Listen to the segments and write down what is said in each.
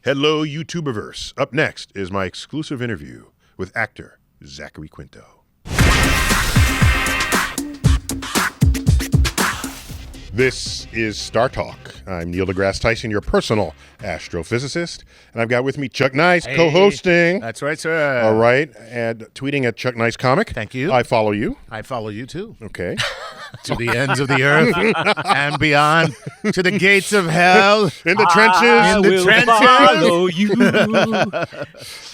Hello, YouTuberverse. Up next is my exclusive interview with actor Zachary Quinto. This is StarTalk. I'm Neil deGrasse Tyson, your personal astrophysicist, and I've got with me Chuck Nice, co-hosting. That's right, sir. All right, and tweeting at Chuck Nice Comic. Thank you. I follow you. I follow you, too. Okay. To the ends of the earth and beyond, to the gates of hell. In the trenches. In the trenches.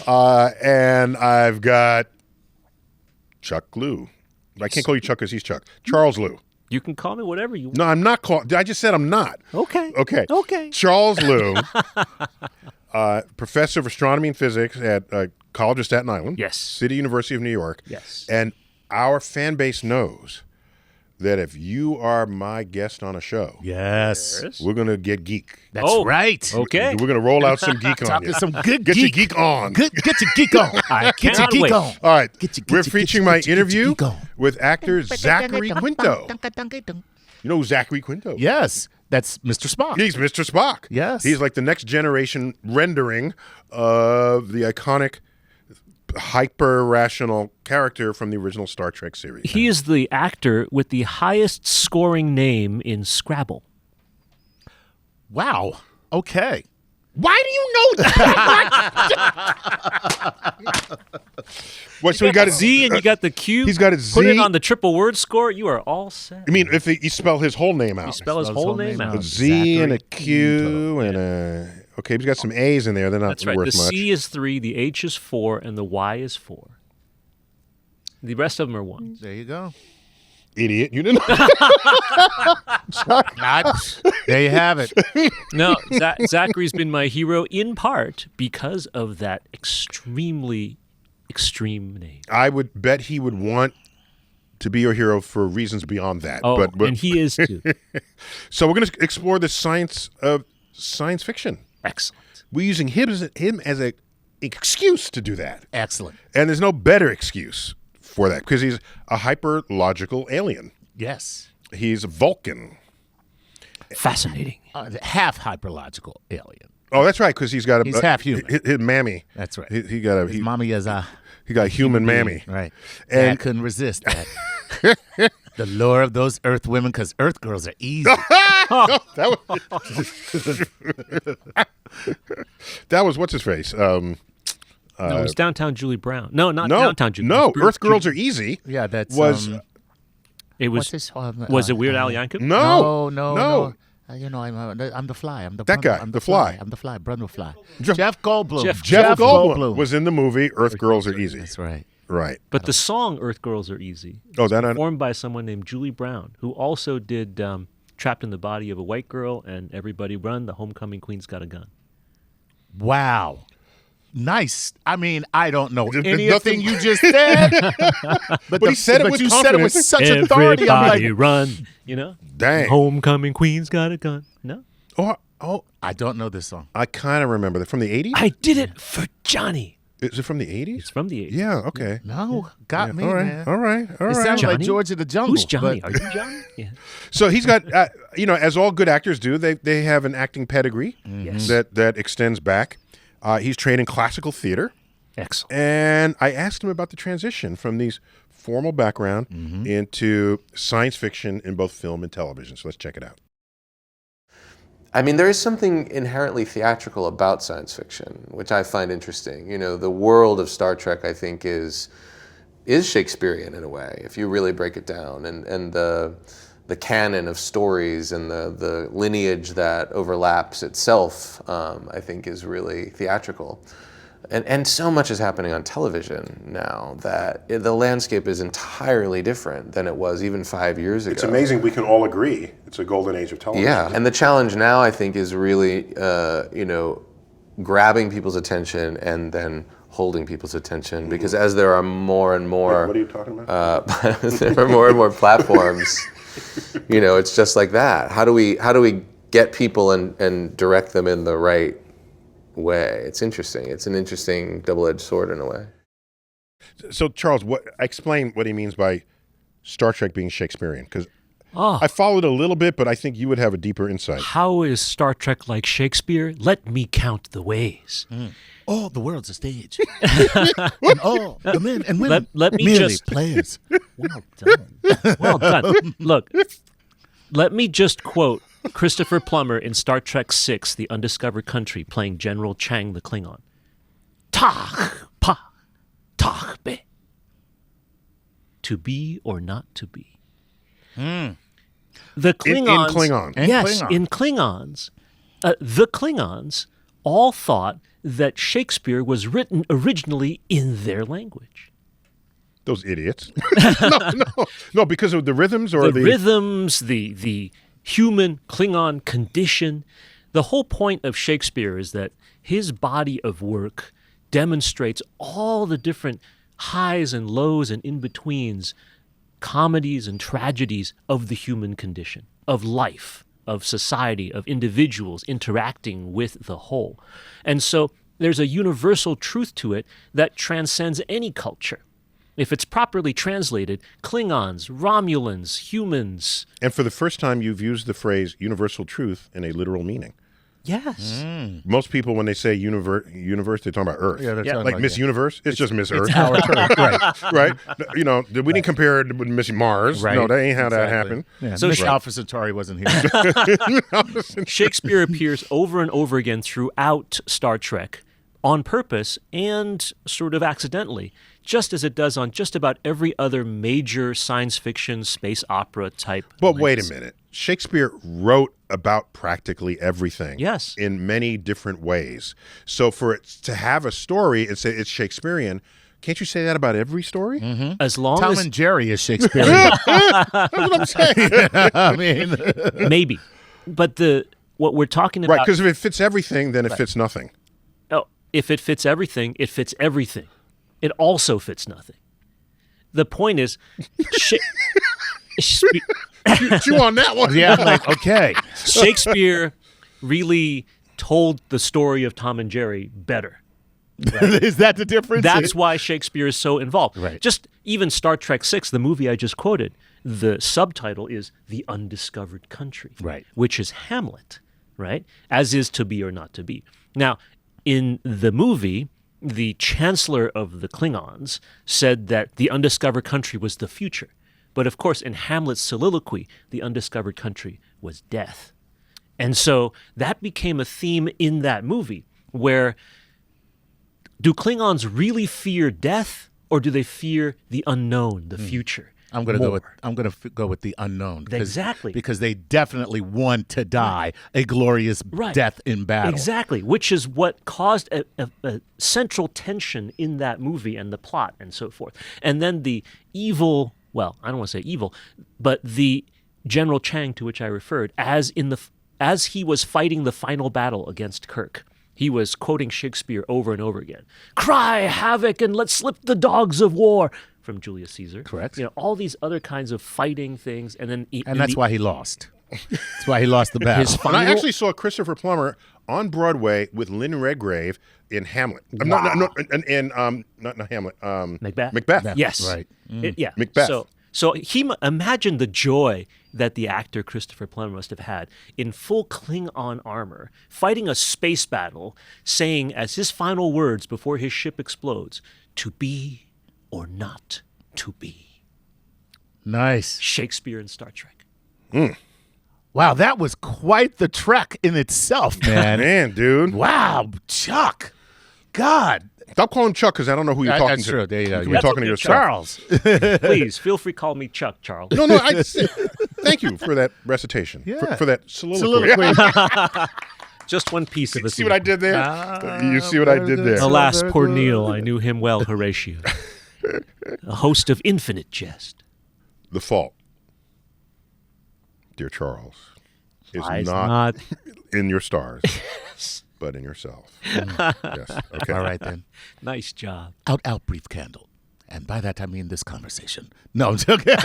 Follow you. And I've got Chuck Liu. I can't call you Chuck because he's Chuck. Charles Liu. You can call me whatever you want. No, I'm not calling. I just said I'm not. Okay. Okay. Charles Liu, professor of astronomy and physics at College of Staten Island. Yes. City University of New York. Yes. And our fan base knows that if you are my guest on a show, Yes. we're going to get geek. That's right. Okay. We're going to roll out some geek on Talking you. some good Get geek. your geek on. Get your geek on. I Get your cannot geek wait. on. All right. Get We're your featuring my interview geek on. with actor Zachary Quinto. You know who Zachary Quinto is? Yes. That's Mr. Spock. He's Mr. Spock. Yes. He's like the next generation rendering of the iconic hyper-rational character from the original Star Trek series. He is the actor with the highest scoring name in Scrabble. Wow. Okay. Why do you know that? What, so he got a Z and you got the Q. He's got a Put Z. it on the triple word score. You are all set. I mean, if you spell his whole name out. You spell his whole name A out. Z and a Zachary Q Quinto. and a... Okay, he's got some A's in there. They're not That's right. worth The much. C is 3, the H is 4, and the Y is 4. The rest of them are 1. There you go. Idiot. You didn't know. There you have it. No, Zachary's been my hero in part because of that extremely extreme name. I would bet he would want to be your hero for reasons beyond that. Oh, but and he is too. So we're going to explore the science of science fiction. Excellent. We're using him as an excuse to do that. Excellent. And there's no better excuse for that because he's a hyper-logical alien. Yes. He's a Vulcan. Fascinating. Half hyperlogical alien. Oh, that's right, because he's got a... He's half human. His mammy. That's right. He got a... His mommy is a... He got a human mammy. Right. And- And I couldn't resist that. The lure of those Earth women, because Earth girls are easy. That was what's his face? No, it was Downtown Julie Brown. No, not No, Downtown Julie. no. It was Earth Girls Are Easy. Yeah, that's... Was It what's was. his... Was it Weird Al Yankovic? no. No. You know, I'm the Fly. I'm the That guy, I'm the Fly. I'm the Fly. Brundle Fly. Jeff- Jeff Goldblum. Jeff Goldblum was in the movie Earth Girls Are Easy. That's right. Right. But the song "Earth Girls Are Easy" Oh, that I performed by someone named Julie Brown, who also did "Trapped in the Body of a White Girl" and "Everybody Run." The Homecoming Queen's Got a Gun. Wow. Nice. I mean, I don't know There's anything nothing- you just said. but he said it with you said it with confidence. such authority. I'm Everybody like, run. You know, Dang. Homecoming Queen's got a gun. No, Oh, I don't know this song. I kind of remember that. From the 80s? I did it for Johnny. Is it from the 80s? It's from the 80s. Yeah, okay. No, got me, All right, man. all right, all It right. sounds like Johnny? George of the Jungle. Who's Johnny? but- Are you Johnny? Yeah. So he's got, as all good actors do, they have an acting pedigree Yes. that extends back. He's trained in classical theater. Excellent. And I asked him about the transition from these formal background into science fiction in both film and television. So let's check it out. I mean, there is something inherently theatrical about science fiction, which I find interesting. You know, the world of Star Trek, I think, is Shakespearean in a way, if you really break it down. And the canon of stories and the lineage that overlaps itself, I think, is really theatrical. And so much is happening on television now that the landscape is entirely different than it was even 5 years ago. It's amazing we can all agree it's a golden age of television. Yeah, and the challenge now, I think, is really, grabbing people's attention and then holding people's attention. Because as there are more and more... What are you talking about? as there are more and more platforms, it's just like that. How do we get people and direct them in the right way? It's interesting. It's an interesting double-edged sword in a way. So, Charles, explain what he means by Star Trek being Shakespearean, because I followed a little bit, but I think you would have a deeper insight. How is Star Trek like Shakespeare? Let me count the ways. Oh, the world's a stage. And all the men and women Let me merely just- players. Well done. Well done. Look, let me just quote Christopher Plummer in Star Trek VI, The Undiscovered Country, playing General Chang the Klingon. Tach pa, tach be. To be or not to be. The Klingons. In Klingon. Yes, Klingon. in Klingons. The Klingons all thought that Shakespeare was written originally in their language. Those idiots. No, because of the rhythms or The rhythms, the human Klingon condition. The whole point of Shakespeare is that his body of work demonstrates all the different highs and lows and in-betweens, comedies and tragedies of the human condition, of life, of society, of individuals interacting with the whole. And so there's a universal truth to it that transcends any culture. If it's properly translated, Klingons, Romulans, humans. And for the first time, you've used the phrase universal truth in a literal meaning. Yes. Most people, when they say universe, they're talking about Earth. Yeah, they're talking like about, Miss Universe, it's just Miss Earth. Our turn. Right. Right? You know, we didn't compare it with Miss Mars. Right. No, that ain't how that Exactly. happened. Yeah, So Miss Right. Alpha Centauri wasn't here. Shakespeare appears over and over again throughout Star Trek on purpose and sort of accidentally, just as it does on just about every other major science fiction, space opera type. But wait a lens. minute. Shakespeare wrote about practically everything. Yes. In many different ways. So for it to have a story and say it's Shakespearean, can't you say that about every story? As long Tom as and Jerry is Shakespearean. That's what I'm saying. I mean, maybe, but what we're talking about, Right, because if it fits everything, then it fits nothing. oh, if it fits everything, it fits everything. It also fits nothing. The point is, Chew on that one. yeah, like, okay. Shakespeare really told the story of Tom and Jerry better. Is that the difference? That's why Shakespeare is so involved. Right. Just even Star Trek VI, the movie I just quoted, the subtitle is The Undiscovered Country, Right. which is Hamlet, right? As is to be or not to be. Now, in the movie, the chancellor of the Klingons said that the undiscovered country was the future. But of course, in Hamlet's soliloquy, the undiscovered country was death. And so that became a theme in that movie where do Klingons really fear death or do they fear the unknown, the future? I'm going to more? go with the unknown. Exactly. Because they definitely want to die a glorious Right. death in battle. Exactly, which is what caused a central tension in that movie and the plot and so forth. And then the evil, well, I don't want to say evil, but the General Chang to which I referred, as he was fighting the final battle against Kirk, he was quoting Shakespeare over and over again. Cry havoc and let slip the dogs of war from Julius Caesar. Correct. You know, all these other kinds of fighting things, and then And that's why he lost. That's why he lost the battle. His And I actually saw Christopher Plummer on Broadway with Lynn Redgrave in Hamlet. Not Hamlet. Macbeth. Macbeth. Yes. Right. Yeah. Macbeth. So imagine the joy that the actor Christopher Plummer must have had in full Klingon armor, fighting a space battle, saying as his final words before his ship explodes, "To be or not to be." Nice. Shakespeare and Star Trek. Wow, that was quite the trek in itself, man. Man, dude. Wow, Chuck. God. Stop calling Chuck because I don't know who you're talking That's to. true. There you go. You could Yeah. be talking to yourself. Charles. Please feel free to call me Chuck, Charles. No, thank you for that recitation. Yeah. For that soliloquy. Just one piece of a See what I did there? You see what I did there? Alas, poor Neil, I knew him well, Horatio. A host of infinite jest. The fault, dear Charles, is Lies not in your stars, but in yourself. Yes. Okay. All right, then. Nice job. Out, brief candle. And by that, I mean this conversation. No, I'm joking.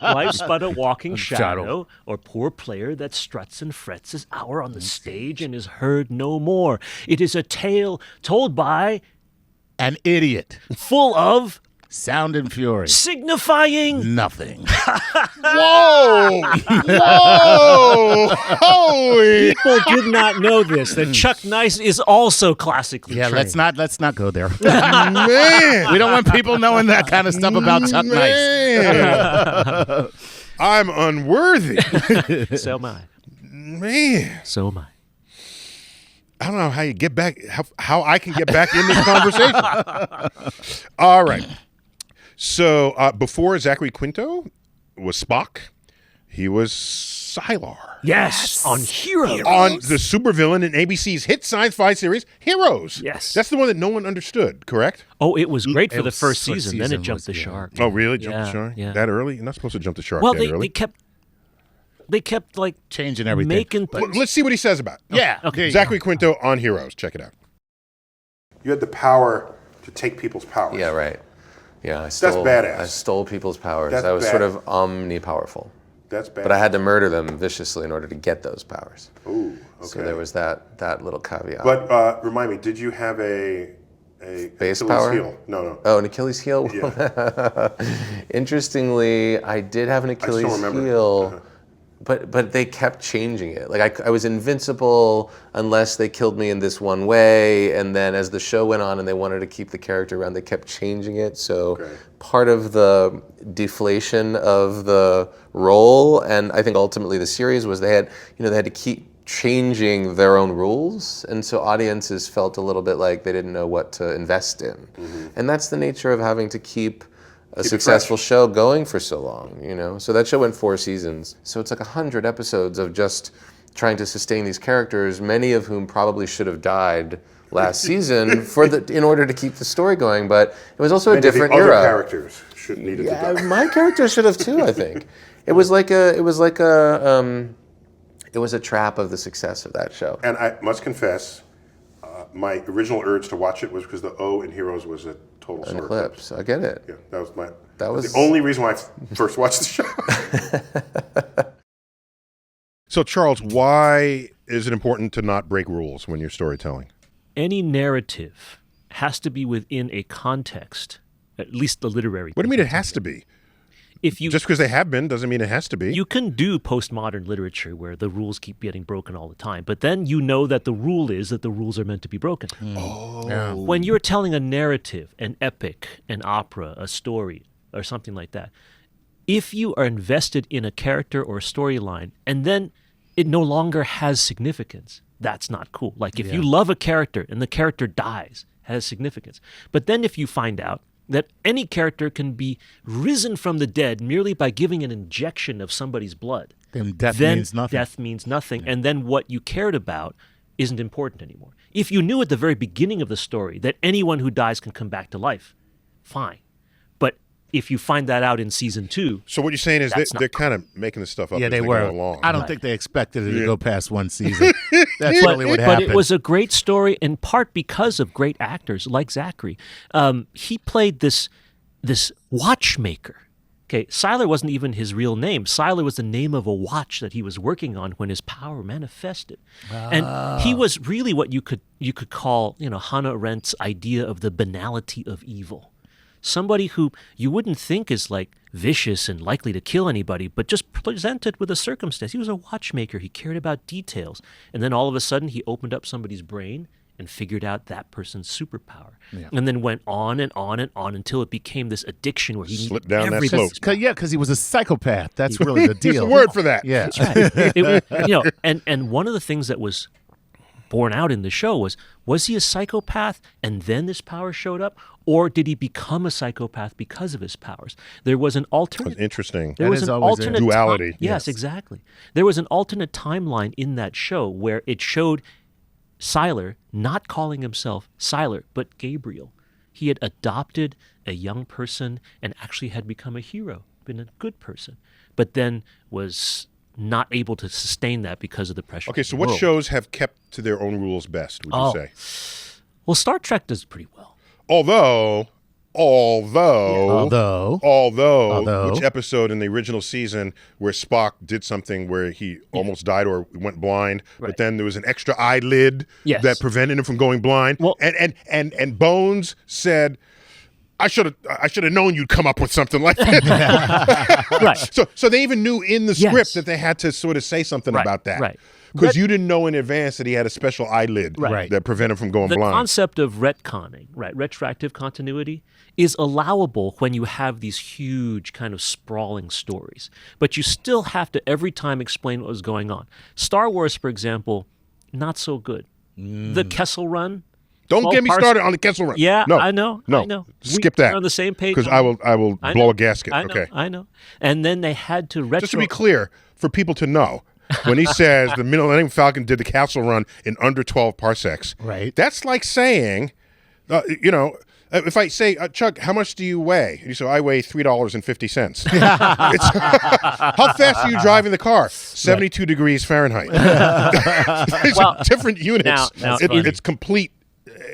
Life's but a walking Shadow. shadow, or poor player that struts and frets his hour on the stage and is heard no more. It is a tale told by, An idiot. full of Sound and fury. Signifying Nothing. Whoa! Whoa! Holy! people did not know this, that Chuck Nice is also classically Yeah, trained. let's not go there. Man! We don't want people knowing that kind of stuff about Chuck Nice. Man. I'm unworthy. So am I. Man. So am I. I don't know how you get back, how I can get back in this conversation. All right. So before Zachary Quinto was Spock, he was Sylar. Yes, on Heroes. On the supervillain in ABC's hit sci-fi series, Heroes. Yes. That's the one that no one understood, correct? Oh, it was great for It the was- first first season. Then it season jumped was- the yeah. shark. Oh, really? Jump the Yeah, shark? yeah. That early? You're not supposed to jump the shark Well, that they early. kept like Changing everything. making. Well, let's see what he says about it. Yeah. Okay. Zachary Quinto on Heroes. Check it out. You had the power to take people's powers. Yeah, right. Yeah, I stole. badass. I stole people's powers. That's I was bad. sort of omnipowerful, That's bad. but I had to murder them viciously in order to get those powers. Ooh, okay. So there was that little caveat. But remind me, did you have a Base Achilles power? heel? No. Oh, an Achilles heel? Yeah. Interestingly, I did have an still Achilles remember. heel, but they kept changing it. Like I was invincible unless they killed me in this one way, and then as the show went on and they wanted to keep the character around, they kept changing it. So Okay. part of the deflation of the role, and I think ultimately the series, was they had to keep changing their own rules, and so audiences felt a little bit like they didn't know what to invest in. And that's the nature of having to keep a successful show going for so long, So that show went 4 seasons. So it's like 100 episodes of just trying to sustain these characters, many of whom probably should have died last season in order to keep the story going. But it was also a different the era. Other characters should needed to die. My character should have too, I think. It was a trap of the success of that show. And I must confess, my original urge to watch it was because the O in Heroes was a total solar eclipse. Eclipse. I get it. Yeah, that was was the only reason why I first watched the show. So, Charles, why is it important to not break rules when you're storytelling? Any narrative has to be within a context, at least the literary. What do you mean it has to be? If you Just because they have been doesn't mean it has to be. You can do postmodern literature where the rules keep getting broken all the time, but then you know that the rule is that the rules are meant to be broken. Yeah. When you're telling a narrative, an epic, an opera, a story, or something like that, if you are invested in a character or a storyline and then it no longer has significance, that's not cool. Like if you love a character and the character dies, has significance. But then if you find out that any character can be risen from the dead merely by giving an injection of somebody's blood, Then death then means nothing. death means nothing. And then what you cared about isn't important anymore. If you knew at the very beginning of the story that anyone who dies can come back to life, fine. But if you find that out in season 2, So what you're saying is That's not they're kind of making this stuff up Yeah, as they they were. go along. I don't think they expected it to go past one season. That's but, really what but happened. it was a great story in part because of great actors like Zachary. He played this watchmaker. Okay, Sylar wasn't even his real name. Sylar was the name of a watch that he was working on when his power manifested. And he was really what you could call, Hannah Arendt's idea of the banality of evil. Somebody who you wouldn't think is like vicious and likely to kill anybody, but just presented with a circumstance. He was a watchmaker. He cared about details. And then all of a sudden he opened up somebody's brain and figured out that person's superpower. And then went on and on and on until it became this addiction where he Slipped needed down that everything. slope. Because he was a psychopath. That's really the There's deal. a word for that. Yeah. That's right. And one of the things that was borne out in the show was he a psychopath and then this power showed up, or did he become a psychopath because of his powers? There was an alternate. Interesting. There That was is an always alternate duality. Yes, exactly. There was an alternate timeline in that show where it showed Sylar not calling himself Sylar, but Gabriel. He had adopted a young person and actually had become a hero, been a good person, but then was not able to sustain that because of the pressure. Okay, of so the what world. shows have kept to their own rules best, would you say? Well, Star Trek does pretty well. Although, Although. which episode in the original season where Spock did something where he almost died or went blind, but Right. then there was an extra eyelid Yes. that prevented him from going blind. Well- And Bones said, I should have known you'd come up with something like that. Right. So they even knew in the script Yes. that they had to sort of say something Right, about that. right. Because you didn't know in advance that he had a special eyelid Right. that prevented him from going The blind. concept of retconning, right, retroactive continuity, is allowable when you have these huge kind of sprawling stories. But you still have to every time explain what was going on. Star Wars, for example, not so good. The Kessel Run. Don't 12 get me parts- started on the Kessel Run. Yeah, no, I know. No, I know. skip We're that. on the same page. Because I will I blow know. a gasket. I know, Okay. I know. And then they had to retro. Just to be clear, for people to know, when he says the Millennium Falcon did the Kessel Run in under 12 parsecs, Right. that's like saying, if I say, Chuck, how much do you weigh? And you say, I weigh $3.50. How fast are you driving the car? 72 degrees Fahrenheit. These are different units. now It's complete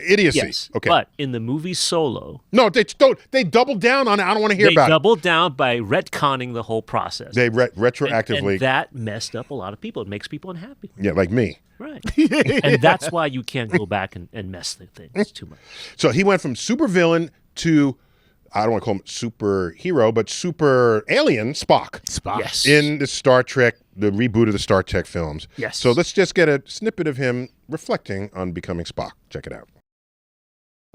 idiocy. Yes. Okay. But in the movie Solo, No, they don't. They doubled down on it. I don't want to hear they about doubled down by retconning the whole process. it. They retroactively. And that messed up a lot of people. It makes people unhappy. Yeah, like me. Right. And that's why you can't go back and mess the things too much. So he went from supervillain to, I don't want to call him superhero, but super alien Spock. Yes. In the Star Trek, the reboot of the Star Trek films. Yes. So let's just get a snippet of him reflecting on becoming Spock. Check it out.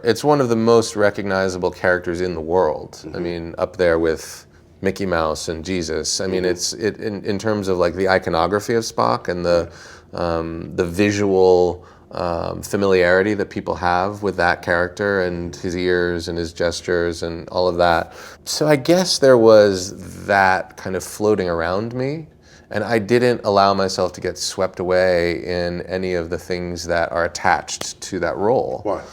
It's one of the most recognizable characters in the world. I mean, up there with Mickey Mouse and Jesus. I mean, it's in terms of like the iconography of Spock and the visual familiarity that people have with that character and his ears and his gestures and all of that. So I guess there was that kind of floating around me. And I didn't allow myself to get swept away in any of the things that are attached to that role. Why?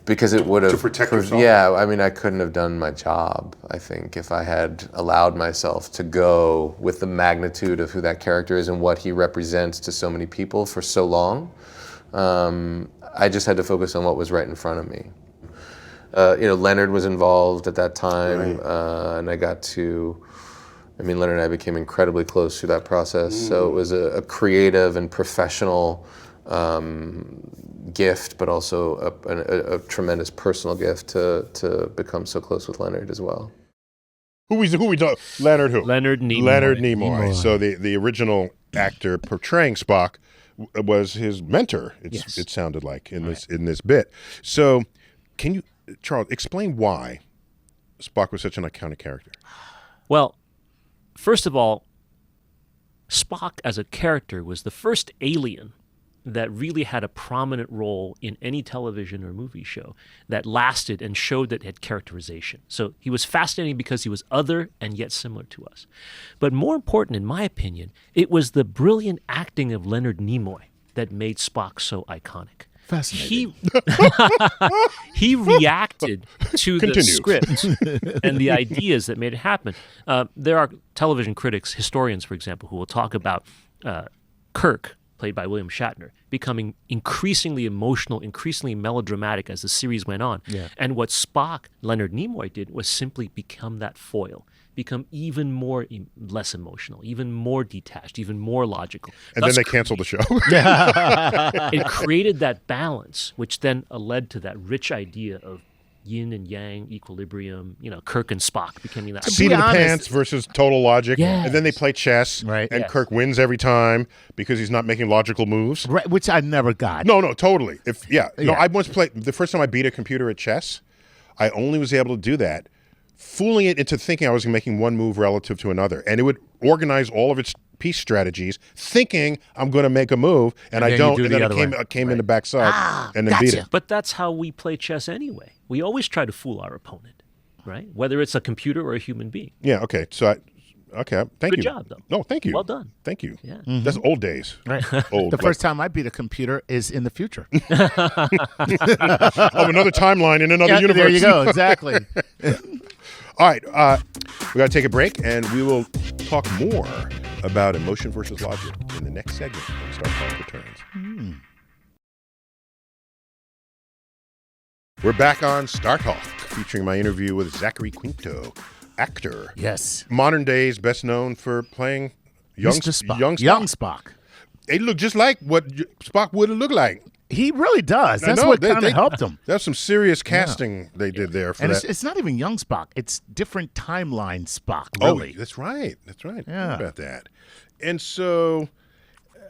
Because it would have... To protect yourself? Yeah, I mean, I couldn't have done my job, I think, if I had allowed myself to go with the magnitude of who that character is and what he represents to so many people for so long. I just had to focus on what was right in front of me. Leonard was involved at that time, and I got to... I mean, Leonard and I became incredibly close through that process. So it was a creative and professional gift, but also a tremendous personal gift to become so close with Leonard as well. Who we talking? Leonard who? Leonard Nimoy. Leonard Nimoy. So the original actor portraying Spock was his mentor. It sounded like in this bit. So can you, Charles, explain why Spock was such an iconic character? Well, first of all, Spock as a character was the first alien that really had a prominent role in any television or movie show that lasted and showed that it had characterization. So he was fascinating because he was other and yet similar to us. But more important, in my opinion, it was the brilliant acting of Leonard Nimoy that made Spock so iconic. Fascinating. He reacted to the Continue. script and the ideas that made it happen. There are television critics, historians, for example, who will talk about Kirk, played by William Shatner, becoming increasingly emotional, increasingly melodramatic as the series went on. Yeah. And what Spock, Leonard Nimoy, did was simply become that foil, become even more less emotional, even more detached, even more logical. And Thus then they canceled the show. it created that balance, which then led to that rich idea of yin and yang, equilibrium, Kirk and Spock becoming that. Seat of the pants versus total logic. Yes. And then they play chess. Right. And Yes. Kirk wins every time because he's not making logical moves. Right, which I never got. No, totally. No, Yeah. I once played, the first time I beat a computer at chess, I only was able to do that fooling it into thinking I was making one move relative to another. And it would organize all of its piece strategies, thinking I'm going to make a move, and I then you don't, do and the then other way. it came in the backside and then beat it. But that's how we play chess anyway. We always try to fool our opponent, right? Whether it's a computer or a human being. Yeah, okay. So, thank you. Good job, though. No, thank you. Well done. Thank you. Yeah. That's old days. Right. Old. The first time I beat a computer is in the future. of another timeline in another universe. There you go. Exactly. All right, we got to take a break, and we will talk more about emotion versus logic in the next segment when StarTalk returns. We're back on StarTalk, featuring my interview with Zachary Quinto, actor. Yes. Modern days, best known for playing young Mr. Spock. Young Spock. Young Spock. They look just like what Spock would have looked like He really does. I That's know, what kind of helped him. That's some serious casting they did there for And that. it's not even young Spock. It's different timeline Spock, Oh, really. that's right. That's right. Yeah. Think about that. And so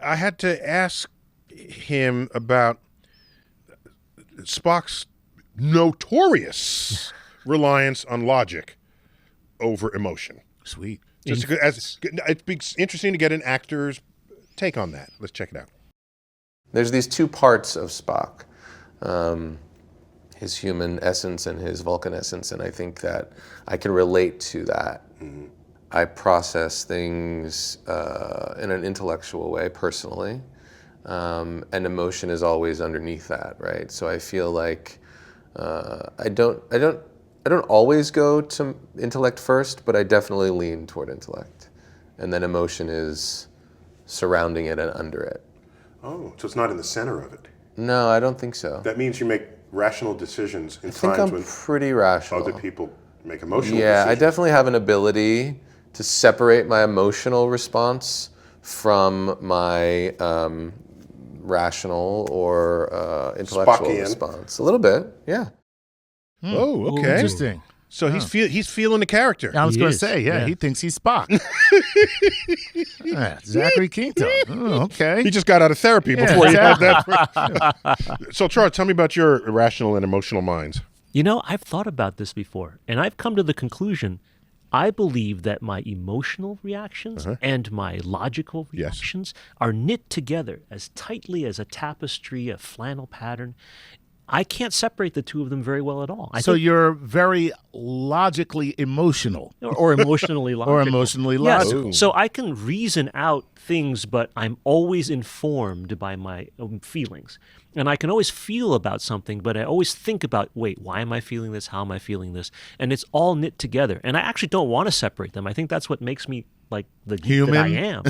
I had to ask him about Spock's notorious reliance on logic over emotion. Sweet. Just as it'd be interesting to get an actor's take on that. Let's check it out. There's these two parts of Spock, his human essence and his Vulcan essence, and I think that I can relate to that. Mm-hmm. I process things in an intellectual way, personally, and emotion is always underneath that, right? So I feel like I don't always go to intellect first, but I definitely lean toward intellect, and then emotion is surrounding it and under it. Oh, so it's not in the center of it. No, I don't think so. That means you make rational decisions in I think times I'm when pretty rational. other people make emotional Yeah, decisions. I definitely have an ability to separate my emotional response from my rational or intellectual Spockian. response. A little bit, yeah. Oh, okay. Interesting. So he's feeling the character. I was He going to is, say, yeah. he thinks he's Spock. Yeah, Zachary Quinto. Oh, okay. He just got out of therapy Yeah, before he had exactly. that. So, Charles, tell me about your irrational and emotional minds. You know, I've thought about this before, and I've come to the conclusion I believe that my emotional reactions and my logical Yes. reactions are knit together as tightly as a tapestry, a flannel pattern. I can't separate the two of them very well at all. So you're very logically emotional. or emotionally logical. Or emotionally Yes. logical. So I can reason out things, but I'm always informed by my own feelings. And I can always feel about something, but I always think about, wait, why am I feeling this? How am I feeling this? And it's all knit together. And I actually don't want to separate them. I think that's what makes me like the geek that I am.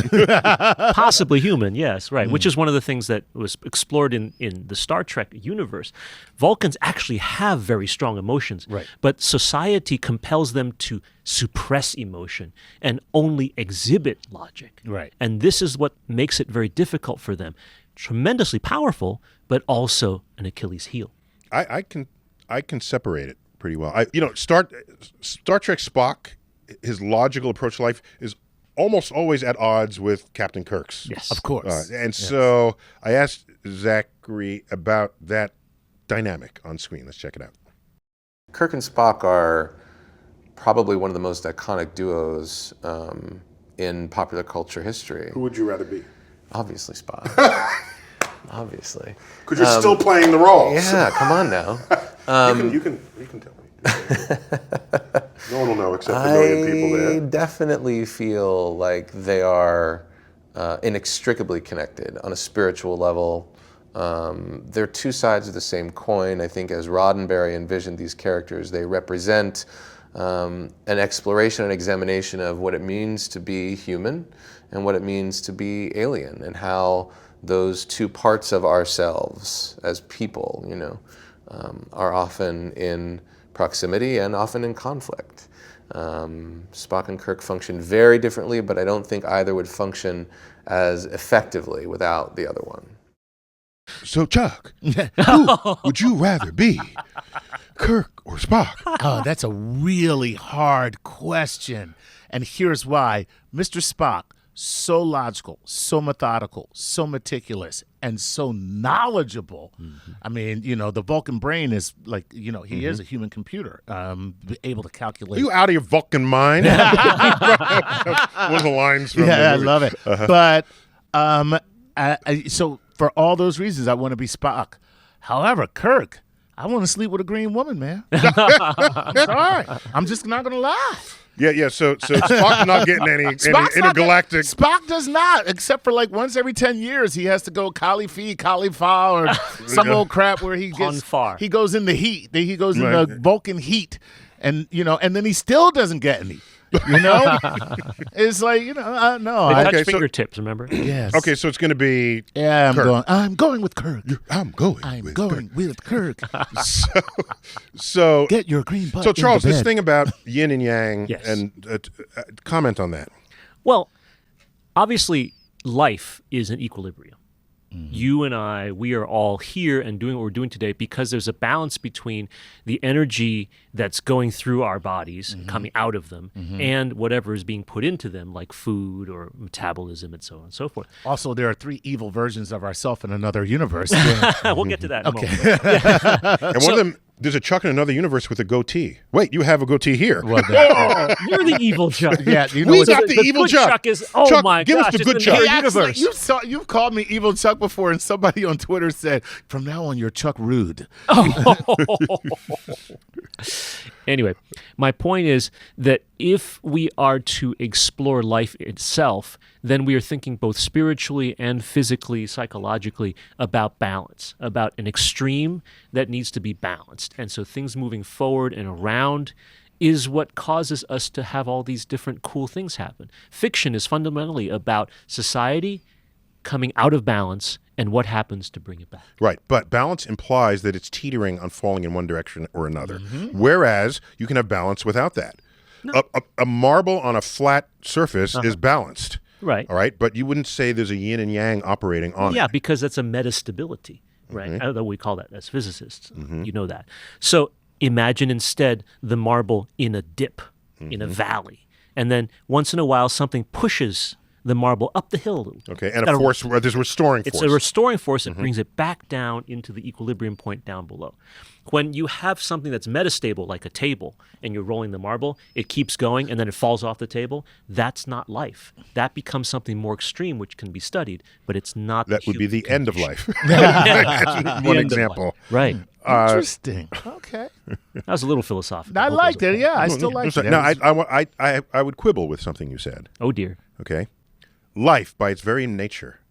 Possibly human, yes, right. Which is one of the things that was explored in the Star Trek universe. Vulcans actually have very strong emotions, Right. but society compels them to suppress emotion and only exhibit logic. Right. And this is what makes it very difficult for them. Tremendously powerful, but also an Achilles heel. I can separate it pretty well. Star Trek Spock, his logical approach to life is almost always at odds with Captain Kirk's. Yes. Of course. So I asked Zachary about that dynamic on screen. Let's check it out. Kirk and Spock are probably one of the most iconic duos in popular culture history. Who would you rather be? Obviously Spock. Obviously. Because you're still playing the role. Yeah, come on now. You can tell me. No one will know except a million people I there. definitely feel like they are inextricably connected on a spiritual level. They're two sides of the same coin. I think as Roddenberry envisioned these characters, they represent an exploration and examination of what it means to be human and what it means to be alien, and how those two parts of ourselves as people, are often in proximity and often in conflict. Spock and Kirk function very differently, but I don't think either would function as effectively without the other one. So, Chuck, who would you rather be, Kirk or Spock? Oh, that's a really hard question. And here's why. Mr. Spock, so logical, so methodical, so meticulous, and so knowledgeable. Mm-hmm. I mean, the Vulcan brain is like, he is a human computer, able to calculate. Are you out of your Vulcan mind? One of the lines from the I movie. love it. But so for all those reasons, I want to be Spock. However, Kirk, I want to sleep with a green woman, man. That's all right. I'm just not going to lie. Yeah. So Spock's not getting any intergalactic. Spock does not, except for like once every 10 years, he has to go Kali Fi, Kali Fa, or some old crap where he goes in the heat. He goes in the Vulcan heat, and then he still doesn't get any. It's like no. They touch fingertips, remember? Yes. Okay, so it's going to be. Yeah, Kirk. I'm going with Kirk. I'm going with Kirk. So Get your green butt. So Charles, in the this bed. thing about yin and yang, Yes. and comment on that. Well, obviously, life is an equilibrium. You and I, we are all here and doing what we're doing today because there's a balance between the energy that's going through our bodies, coming out of them, and whatever is being put into them, like food or metabolism and so on and so forth. Also, there are 3 evil versions of ourselves in another universe. We'll get to that in a moment. And one of them, there's a Chuck in another universe with a goatee. Wait, you have a goatee here. Well, You're the evil Chuck. yeah, you know We what's got the evil good Chuck. Chuck is, Chuck, my give us gosh, the it's good in Chuck. their Actually, universe. you've called me Evil Chuck before, and somebody on Twitter said, "From now on, you're Chuck Rude." Anyway, my point is that if we are to explore life itself, then we are thinking both spiritually and physically, psychologically about balance, about an extreme that needs to be balanced. And so things moving forward and around is what causes us to have all these different cool things happen. Fiction is fundamentally about society coming out of balance and what happens to bring it back. Right, but balance implies that it's teetering on falling in one direction or another. Whereas you can have balance without that. A marble on a flat surface is balanced. Right. All right, but you wouldn't say there's a yin and yang operating on Yeah, it. because that's a metastability, right? Although we call that as physicists. You know that. So imagine instead the marble in a dip, in a valley. And then once in a while something pushes the marble up the hill. Okay, and a force, there's a restoring force. It's a restoring force that brings it back down into the equilibrium point down below. When you have something that's metastable, like a table, and you're rolling the marble, it keeps going and then it falls off the table. That's not life. That becomes something more extreme, which can be studied, but it's not That would be the end of life. The One end of example. life. Right. Interesting. Okay, That was a little philosophical. I liked it. Yeah, I still liked it. No, I would quibble with something you said. Oh, dear. Okay, life, by its very nature,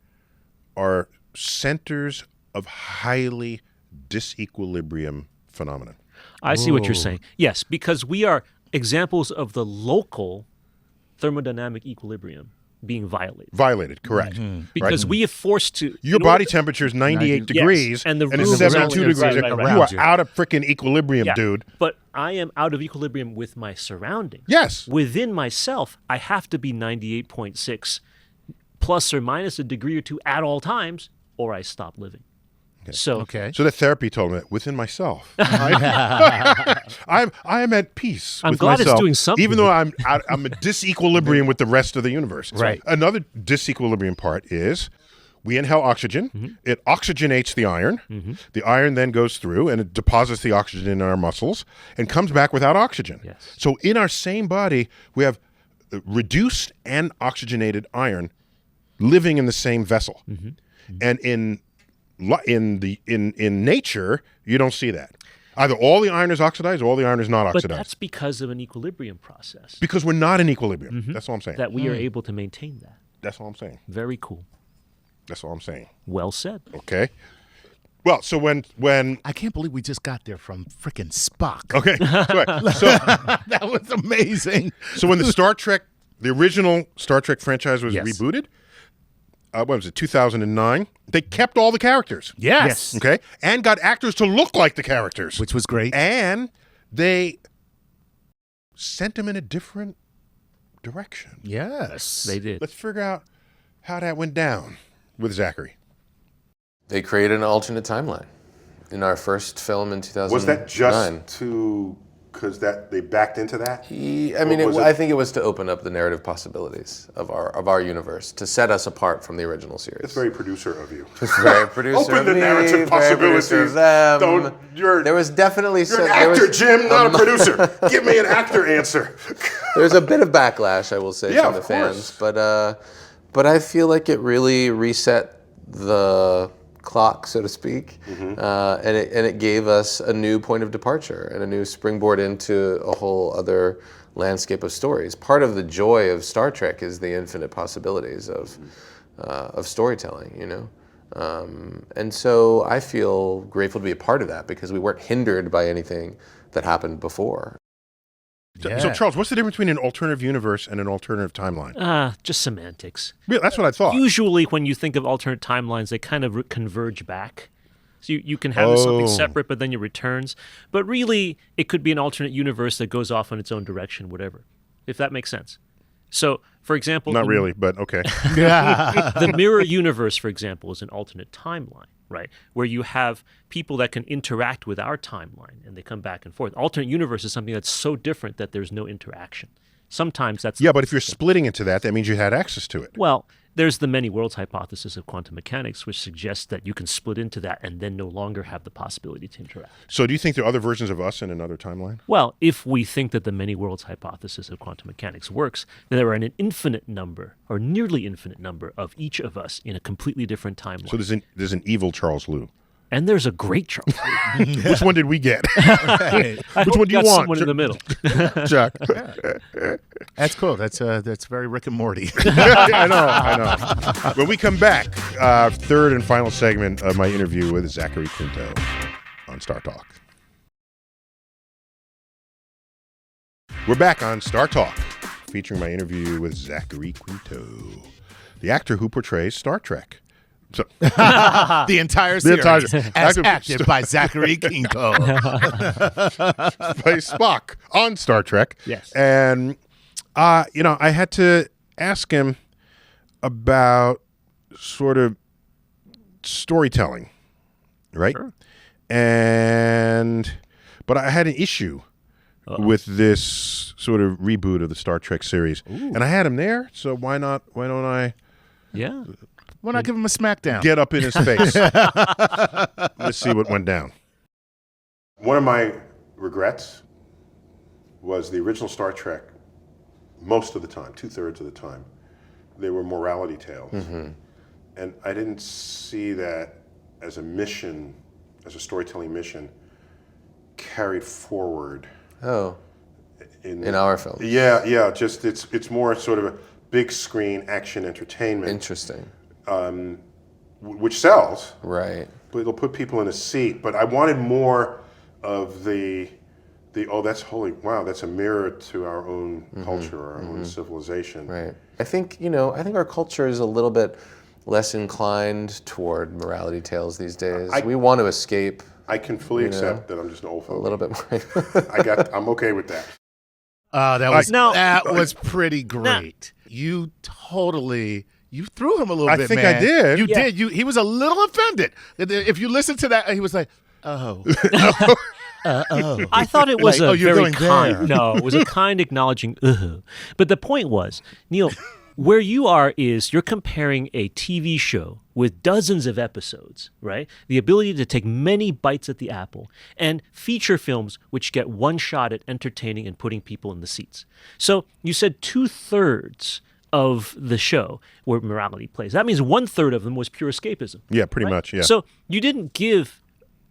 are centers of highly disequilibrium phenomenon. I see what you're saying. Yes, because we are examples of the local thermodynamic equilibrium being violated. Violated, correct. Because we are forced to... Your body temperature is 98 degrees, Yes, and the it's room 72 is degrees. right, right, You are right. out of freaking equilibrium, Yeah, dude. But I am out of equilibrium with my surroundings. Yes. Within myself, I have to be 98.6 plus or minus a degree or two at all times, or I stop living. So, Okay. So that therapy told me within myself, I am at peace I'm with glad it's myself, doing something. even though I'm a disequilibrium with the rest of the universe. Right. Another disequilibrium part is we inhale oxygen. It oxygenates the iron. The iron then goes through and it deposits the oxygen in our muscles and comes back without oxygen. Yes. So in our same body, we have reduced and oxygenated iron living in the same vessel. And in nature, you don't see that. Either all the iron is oxidized or all the iron is not but oxidized. that's because of an equilibrium process Because we're not in equilibrium. That's all I'm saying. that we are able to maintain that. That's all I'm saying. Very cool. That's all I'm saying. Well said. Okay. Well, so when I can't believe we just got there from freaking Spock. okay, right. That was amazing. So when the original Star Trek franchise was Yes. rebooted, what was it, 2009? They kept all the characters. Yes. Okay, and got actors to look like the characters, Which was great. and they sent them in a different direction. Yes. They did. Let's figure out how that went down with Zachary. They created an alternate timeline in our first film in 2009. Was that just to because that they backed into that? I think it was to open up the narrative possibilities of our universe, to set us apart from the original series. It's very producer of you. It's very producer Open of the me, narrative very producer possibilities. of them. There was definitely You're an actor, Jim, not a producer. Give me an actor answer. There's a bit of backlash, I will say, Yeah, from the of fans, but I feel like it really reset the clock, so to speak, and it gave us a new point of departure and a new springboard into a whole other landscape of stories. Part of the joy of Star Trek is the infinite possibilities of storytelling, you know. And so I feel grateful to be a part of that because we weren't hindered by anything that happened before. So, Charles, what's the difference between an alternative universe and an alternative timeline? Just semantics. Yeah, that's what I thought. Usually when you think of alternate timelines, they kind of converge back. So you can have something separate, but then it returns. But really, it could be an alternate universe that goes off in its own direction, whatever, if that makes sense. So, for example, Not really, but okay. the mirror universe, for example, is an alternate timeline, right? Where you have people that can interact with our timeline and they come back and forth. Alternate universe is something that's so different that there's no interaction. Sometimes that's... Yeah, but if you're splitting into that means you had access to it. Well, there's the many worlds hypothesis of quantum mechanics, which suggests that you can split into that and then no longer have the possibility to interact. So do you think there are other versions of us in another timeline? Well, if we think that the many worlds hypothesis of quantum mechanics works, then there are an infinite number, or nearly infinite number, of each of us in a completely different timeline. So there's an evil Charles Liu. And there's a great Charles Liu. Which one did we get? Which one do you want? Someone in the middle. Jack. That's cool. That's very Rick and Morty. I know. When we come back, third and final segment of my interview with Zachary Quinto on StarTalk. We're back on StarTalk, featuring my interview with Zachary Quinto, the actor who portrays Star Trek. So, the entire series, as active acted by Zachary Quinto. by Spock on Star Trek. Yes. And, I had to ask him about sort of storytelling, right? Sure. But I had an issue with this sort of reboot of the Star Trek series. Ooh. And I had him there, so why don't I Yeah. Why not give him a smackdown? get up in his face? Let's see what went down. One of my regrets was the original Star Trek, most of the time, 2/3 of the time, they were morality tales. Mm-hmm. And I didn't see that as a mission, as a storytelling mission, carried forward. Oh, in our films. Yeah, just it's more sort of a big screen action entertainment. Interesting. Which sells, Right. but it'll put people in a seat. But I wanted more of the that's holy, wow, that's a mirror to our own culture, our own civilization. Right. I think our culture is a little bit less inclined toward morality tales these days. We want to escape I can fully accept that I'm just an old a folk. little bit more. I'm okay with that. That was pretty great. You threw him a little bit, think man. I did. You did. He was a little offended. If you listen to that, he was like, oh. I thought it was Like, a you're very going there. kind. No, it was a kind acknowledging. But the point was, Neil, where you are is you're comparing a TV show with dozens of episodes, right? The ability to take many bites at the apple, and feature films which get one shot at entertaining and putting people in the seats. So you said 2/3 of the show where morality plays. That means 1/3 of them was pure escapism. Yeah, pretty right? much, yeah. So you didn't give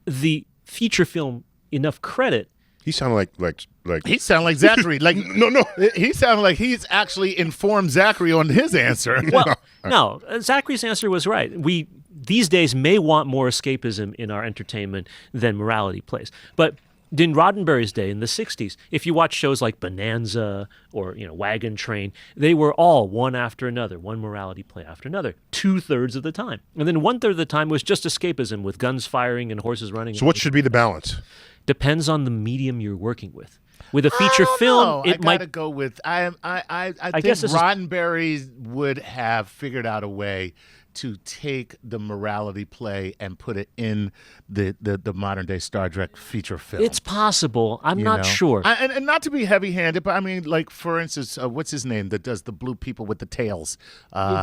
the feature film enough credit. He sounded like He sounded like Zachary. Like no. He sounded like he's actually informed Zachary on his answer. Well, no, Zachary's answer was right. We these days may want more escapism in our entertainment than morality plays. But in Roddenberry's day, in the 60s, if you watch shows like Bonanza or Wagon Train, they were all one after another, one morality play after another, 2/3 of the time. And then 1/3 of the time was just escapism with guns firing and horses running. So what should be the balance? Depends on the medium you're working with. With a feature film, it I might gotta go with I think guess this is- Roddenberry would have figured out a way to take the morality play and put it in the modern day Star Trek feature film. It's possible. I'm not sure. And not to be heavy-handed, but I mean, like, for instance, what's his name that does the blue people with the tails?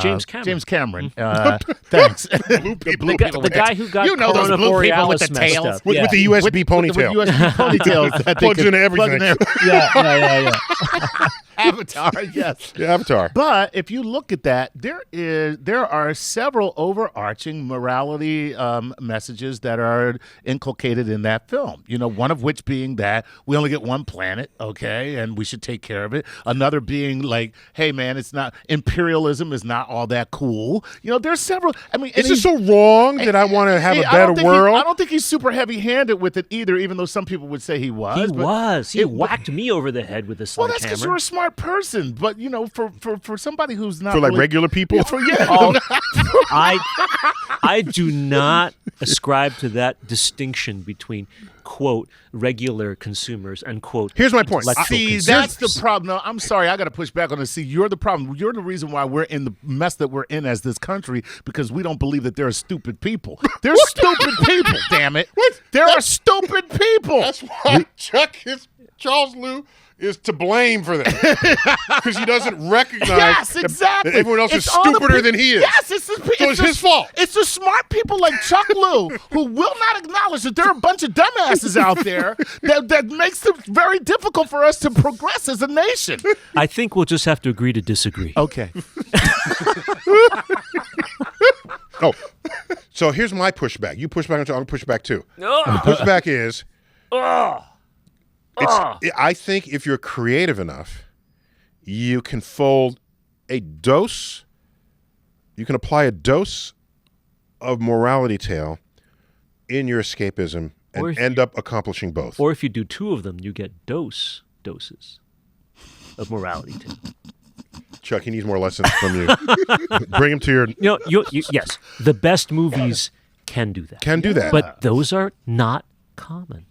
James Cameron. James Cameron. Thanks. Blue people. The guy who got those Corona blue people with Borealis the messed tails. up. With the USB ponytail. With USB ponytails. that they Plugs could into everything. plug in Yeah. Avatar, yes. Yeah, Avatar. But if you look at that, there are several overarching morality messages that are inculcated in that film. One of which being that we only get one planet, okay, and we should take care of it. Another being like, hey man, imperialism is not all that cool. There's several. I mean, Is it so wrong that I want to have a better world? I don't think he's super heavy-handed with it either, even though some people would say he was. He whacked me over the head with a Well, sledgehammer. that's because you're a smart person, but for somebody who's not For like really- regular people? I do not ascribe to that distinction between quote regular consumers and quote. Here's my point. intellectual See, consumers. that's the problem. No, I'm sorry. I got to push back on this. See, you're the problem. You're the reason why we're in the mess that we're in as this country, because we don't believe that there are stupid people. There's stupid people, damn it. What? There are stupid people. That's why Charles Liu is to blame for that, because he doesn't recognize Yes, exactly. that everyone else It's is all the stupider pe- than he is. Yes, it's his fault. It's the smart people like Chuck Liu who will not acknowledge that there are a bunch of dumbasses out there that makes it very difficult for us to progress as a nation. I think we'll just have to agree to disagree. Okay. Oh, so here's my pushback. You push back, I'm going to push back too. And the pushback is, I think if you're creative enough, you can fold a dose, you can apply a dose of morality tale in your escapism and end up accomplishing both. Or if you do two of them, you get doses of morality tale. Chuck, he needs more lessons from you. Bring him to your... Yes, the best movies can do that. Can do that. But those are not common.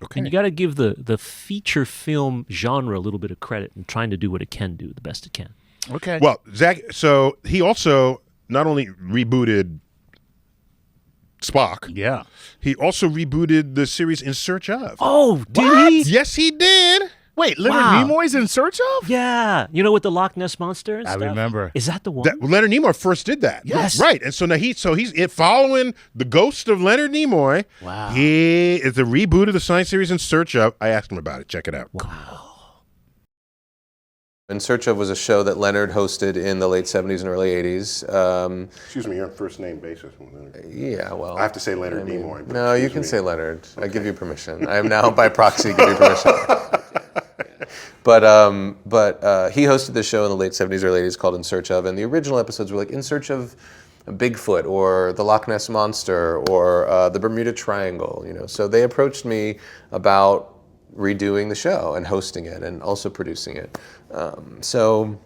Okay. And you got to give the feature film genre a little bit of credit in trying to do what it can do the best it can. Okay. Well, Zach, so he also not only rebooted Spock, Yeah. he also rebooted the series In Search Of. Oh, did he? Yes, he did. Wait, Leonard Wow. Nimoy's In Search Of? Yeah. You know, with the Loch Ness Monster and I stuff? remember. Is that the one? Leonard Nimoy first did that. Yes. Right. And so now he's following the ghost of Leonard Nimoy. Wow. He is the reboot of the science series In Search Of. I asked him about it. Check it out. Wow. In Search Of was a show that Leonard hosted in the late 70s and early 80s. Excuse me, you're on first name basis. Yeah, well. I have to say Leonard Nimoy. but No, you excuse can me. say Leonard. I give you permission. I am now by proxy give you permission. But he hosted the show in the late 70s, early 80s called In Search Of, and the original episodes were like In Search of Bigfoot or the Loch Ness Monster or the Bermuda Triangle, you know. So they approached me about redoing the show and hosting it and also producing it. So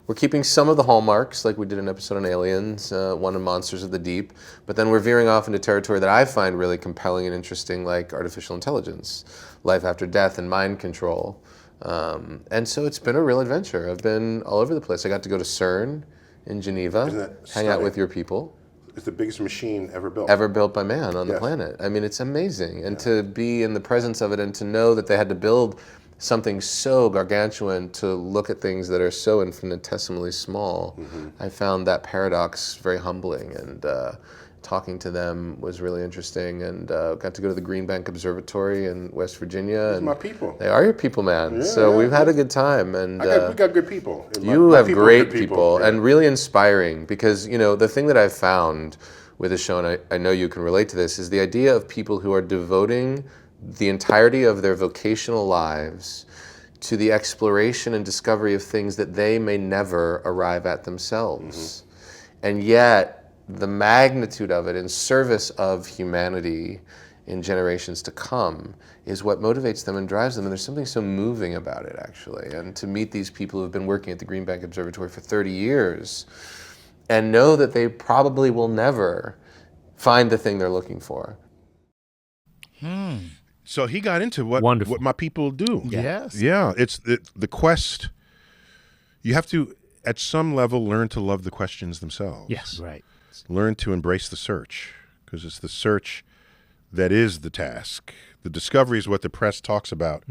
we're keeping some of the hallmarks, like we did an episode on aliens, one on Monsters of the Deep, but then we're veering off into territory that I find really compelling and interesting, like artificial intelligence, life after death, and mind control. And so it's been a real adventure. I've been all over the place. I got to go to CERN in Geneva, Isn't that hang out stunning? with your people. It's the biggest machine ever built. Ever built by man on the Yes. planet. I mean, it's amazing. And to be in the presence of it and to know that they had to build something so gargantuan to look at things that are so infinitesimally small, I found that paradox very humbling. And talking to them was really interesting. And got to go to the Green Bank Observatory in West Virginia. And my people. they are your people, man. So we've had a good time. And we got good people. you My have people are great good people yeah. and really inspiring, because, you know, the thing that I've found with the show, and I know you can relate to this, is the idea of people who are devoting the entirety of their vocational lives to the exploration and discovery of things that they may never arrive at themselves. And yet, the magnitude of it in service of humanity in generations to come is what motivates them and drives them. And there's something so moving about it, actually. And to meet these people who've been working at the Green Bank Observatory for 30 years and know that they probably will never find the thing they're looking for. So he got into what my people do. Yes. Yeah, it's the quest. You have to, at some level, learn to love the questions themselves. Yes. Right. Learn to embrace the search, because it's the search that is the task. The discovery is what the press talks about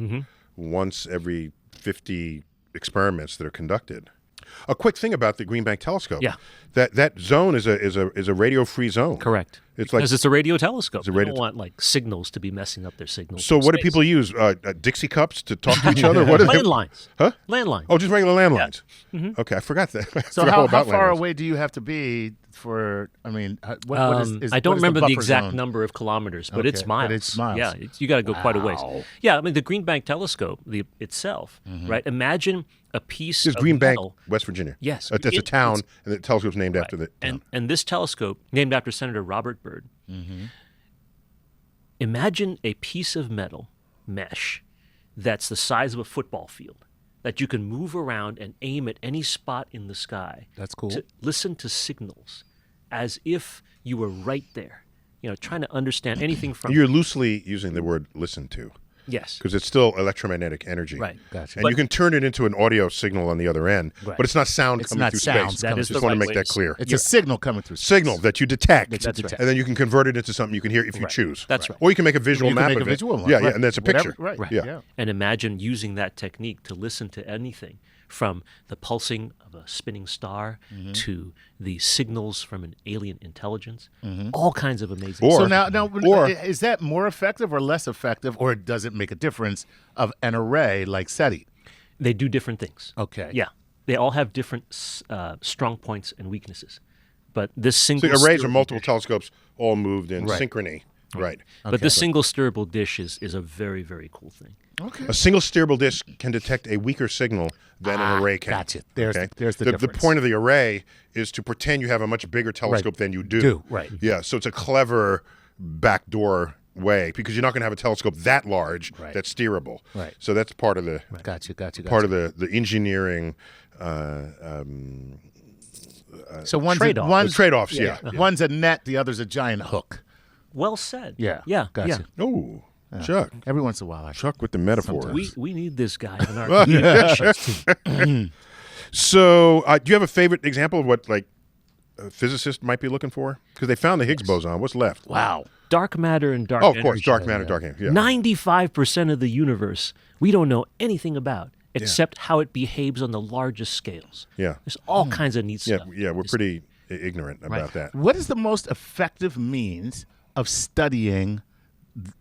once every 50 experiments that are conducted. A quick thing about the Green Bank Telescope. Yeah. That zone is a radio-free zone. Correct. It's like because it's a radio telescope. It's a They radio don't want like signals to be messing up their signals. so. from What do space. people use? Dixie cups to talk to each other? What is it? Landlines. Huh? Landline. Oh, just regular landlines. Okay, I forgot that. I So forgot all how about far landlines. away do you have to be for, I mean, what is I don't what is remember the buffer exact zone? number of kilometers, but Okay, it's miles. but it's miles. Yeah, you got to go quite a ways. Wow. Yeah, I mean the Green Bank Telescope itself, right? Imagine a piece This is of Green Bank, metal. West Virginia. Yes. That's a It- town, it's- and the telescope's named after the town. And this telescope, named after Senator Robert Byrd, imagine a piece of metal mesh that's the size of a football field that you can move around and aim at any spot in the sky. That's cool. To listen to signals as if you were right there. trying to understand anything from You're loosely using the word listen to. yes, Because it's still electromagnetic energy. right. Gotcha. And you can turn it into an audio signal on the other end, Right. but it's not sound It's coming not through sound space. coming That is Just the want to right make way that to- clear. It's a signal coming through. Signal that you detect. That's right. And then you can convert it into something you can hear if you choose. That's right. Or you can make a visual You can map make of a visual it. one. Yeah, right. and that's a Whatever- picture. Right. Yeah. And imagine using that technique to listen to anything from the pulsing of a spinning star to the signals from an alien intelligence. All kinds of amazing Or- stuff. So now, Or- is that more effective or less effective, or does it make a difference of an array like SETI? They do different things. Okay. Yeah. They all have different strong points and weaknesses. But this single So arrays are steerable multiple dish- telescopes all moved in Right. synchrony. Right. But this single steerable dish is a very, very cool thing. Okay. A single steerable disk can detect a weaker signal than an array can. Gotcha. There's the The difference. point of the array is to pretend you have a much bigger telescope than you do. Right. Yeah, so it's a clever backdoor way because you're not going to have a telescope that large Right. that's steerable. Right. So that's part of the Gotcha. part of the engineering So one's Trade-off. one's trade-offs. Yeah. One's a net, the other's a giant hook. Well said. Yeah. Yeah. Gotcha. Yeah. Oh, Chuck. Every once in a while, Chuck with the metaphors. We need this guy in our communications team. So, do you have a favorite example of what like a physicist might be looking for? Because they found the Higgs boson. What's left? Wow. Dark matter and dark Oh, energy. of course, dark matter, dark energy. Yeah. 95% of the universe we don't know anything about except how it behaves on the largest scales. Yeah. There's all kinds of neat Yeah, stuff. yeah, we're pretty ignorant about that. What is the most effective means of studying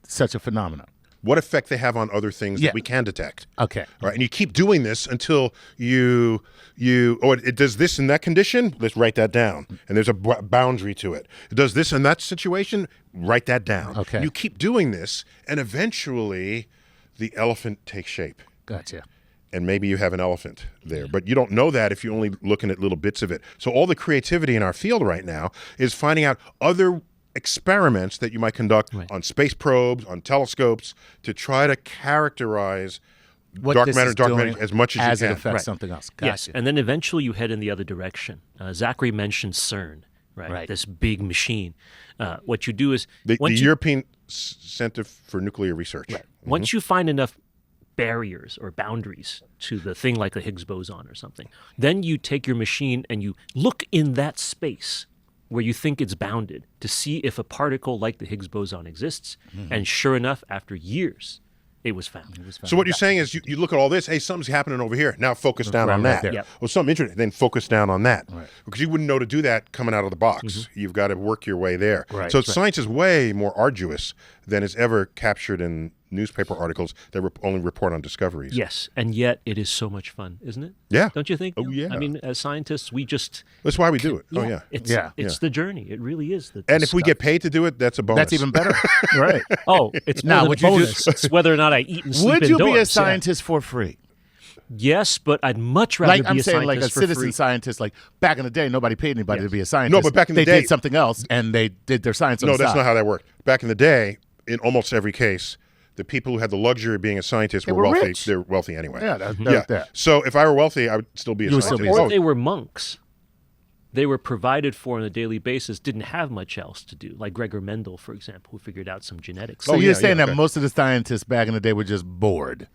such a phenomenon? What effect they have on other things Yeah. that we can detect. Okay. All right, and you keep doing this until it does this in that condition. Let's write that down, and there's a boundary to it. It does this in that situation. Write that down. Okay. You keep doing this, and eventually, the elephant takes shape, Gotcha. and maybe you have an elephant there. But you don't know that if you're only looking at little bits of it. So all the creativity in our field right now is finding out other experiments that you might conduct on space probes, on telescopes, to try to characterize What dark this matter, is dark doing matter as much as you it can. affects Right. something else. Yes, Gotcha. and then eventually you head in the other direction. Zachary mentioned CERN, right? Right. This big machine. What you do is The once you, European Center for Nuclear Research. once you find enough barriers or boundaries to the thing like the Higgs boson or something, then you take your machine and you look in that space where you think it's bounded to see if a particle like the Higgs boson exists. And sure enough, after years, it was found. So what you're saying is you look at all this, hey, something's happening over here. Now focus down on right that. there. Yep. Well, something interesting, then focus down on that. Because you wouldn't know to do that coming out of the box. You've got to work your way there. Right. So science is way more arduous than is ever captured in newspaper articles that only report on discoveries. Yes, and yet it is so much fun, isn't it? Yeah. Don't you think? Oh, Neil? yeah. I mean, as scientists, we just That's why we do it. Oh, yeah. It's Yeah. it's the journey. It really is. And if we get paid to do it, that's a bonus. That's even better. Right. it's Now, more than would a you bonus. just- It's whether or not I eat and sleep Would you be a indoors. scientist for free? Yes, but I'd much rather Like be I'm a saying, scientist like a for citizen free. scientist. Like back in the day, nobody paid anybody to be a scientist. No, but back in the they day- did something else, and they did their science. On No, the that's side. not how that worked. Back in the day, in almost every case, the people who had the luxury of being a scientist were wealthy. rich. They're wealthy anyway. Yeah, that- Yeah. that. So if I were wealthy, I would still be a You would scientist. still be a Or they were monks. They were provided for on a daily basis, didn't have much else to do. Like Gregor Mendel, for example, who figured out some genetics. So Oh, you're yeah, saying yeah, that okay. most of the scientists back in the day were just bored.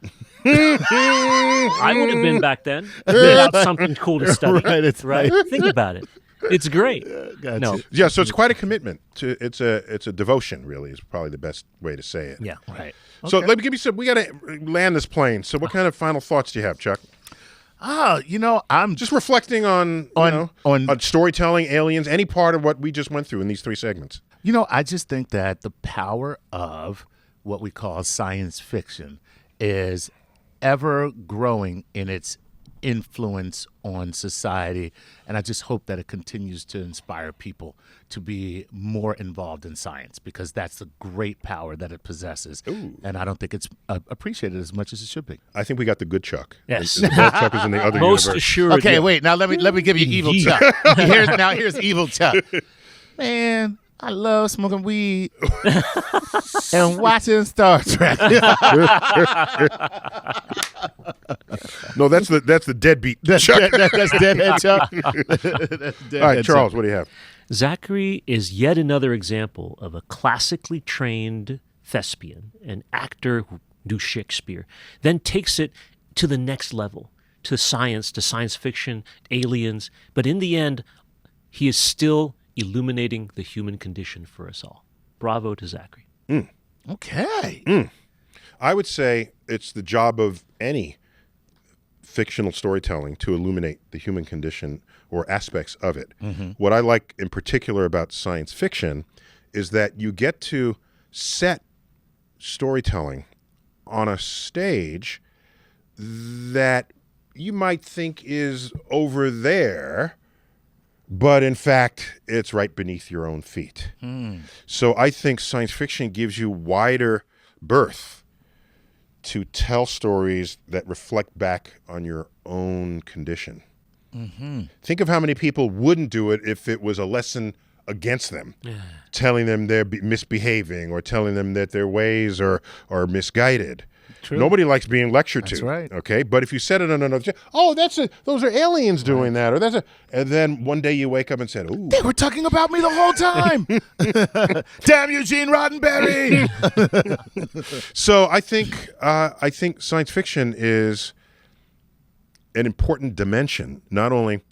I would have been back then. Without something cool to study. Right, it's right. Think about it. It's great. Gotcha. No. Yeah, so it's quite a commitment. It's a devotion, really, is probably the best way to say it. Yeah. Right. So let me give you some. We got to land this plane. So what kind of final thoughts do you have, Chuck? I'm Just reflecting on on- storytelling, aliens, any part of what we just went through in these three segments. I just think that the power of what we call science fiction is ever growing in its influence on society, and I just hope that it continues to inspire people to be more involved in science, because that's the great power that it possesses. And I don't think it's appreciated as much as it should be. I think we got the good Chuck. Yes. And the bad Chuck is in the other Most universe. assuredly. Okay, wait. Now let me give you evil Indeed. Chuck. Here's evil Chuck. Man, I love smoking weed and watching Star Trek. No, that's the deadbeat Chuck. That's deadhead Chuck. All right, Charles, what do you have? Zachary is yet another example of a classically trained thespian, an actor who do Shakespeare, then takes it to the next level, to science fiction, aliens, but in the end, he is still illuminating the human condition for us all. Bravo to Zachary. Okay. I would say it's the job of any fictional storytelling to illuminate the human condition or aspects of it. What I like in particular about science fiction is that you get to set storytelling on a stage that you might think is over there, but in fact, it's right beneath your own feet. So I think science fiction gives you wider berth to tell stories that reflect back on your own condition. Think of how many people wouldn't do it if it was a lesson against them, telling them they're misbehaving or telling them that their ways are misguided. True. Nobody likes being lectured That's to. right. Okay, but if you said it on another, those are aliens doing that, or and then one day you wake up and said, "Ooh, They were talking about me the whole time. Damn you, Gene Roddenberry. So I think science fiction is an important dimension, not only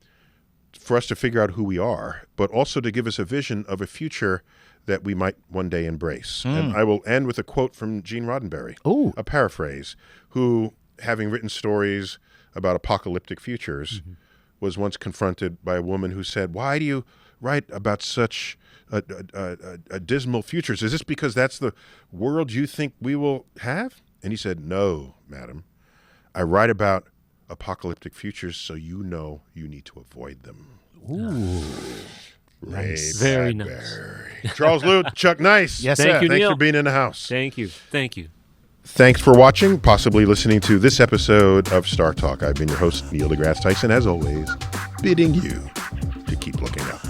for us to figure out who we are, but also to give us a vision of a future that we might one day embrace. And I will end with a quote from Gene Roddenberry, a paraphrase, who, having written stories about apocalyptic futures, was once confronted by a woman who said, "Why do you write about such a dismal futures? Is this because that's the world you think we will have?" And he said, "No, madam. I write about apocalyptic futures so you know you need to avoid them." Ooh. Nice. Very nice. Charles Liu, Chuck Nice. Yes, Thank sir. you, Thanks Neil. for being in the house. Thank you. Thank you. Thanks for watching, possibly listening to this episode of StarTalk. I've been your host, Neil deGrasse Tyson, as always, bidding you to keep looking up.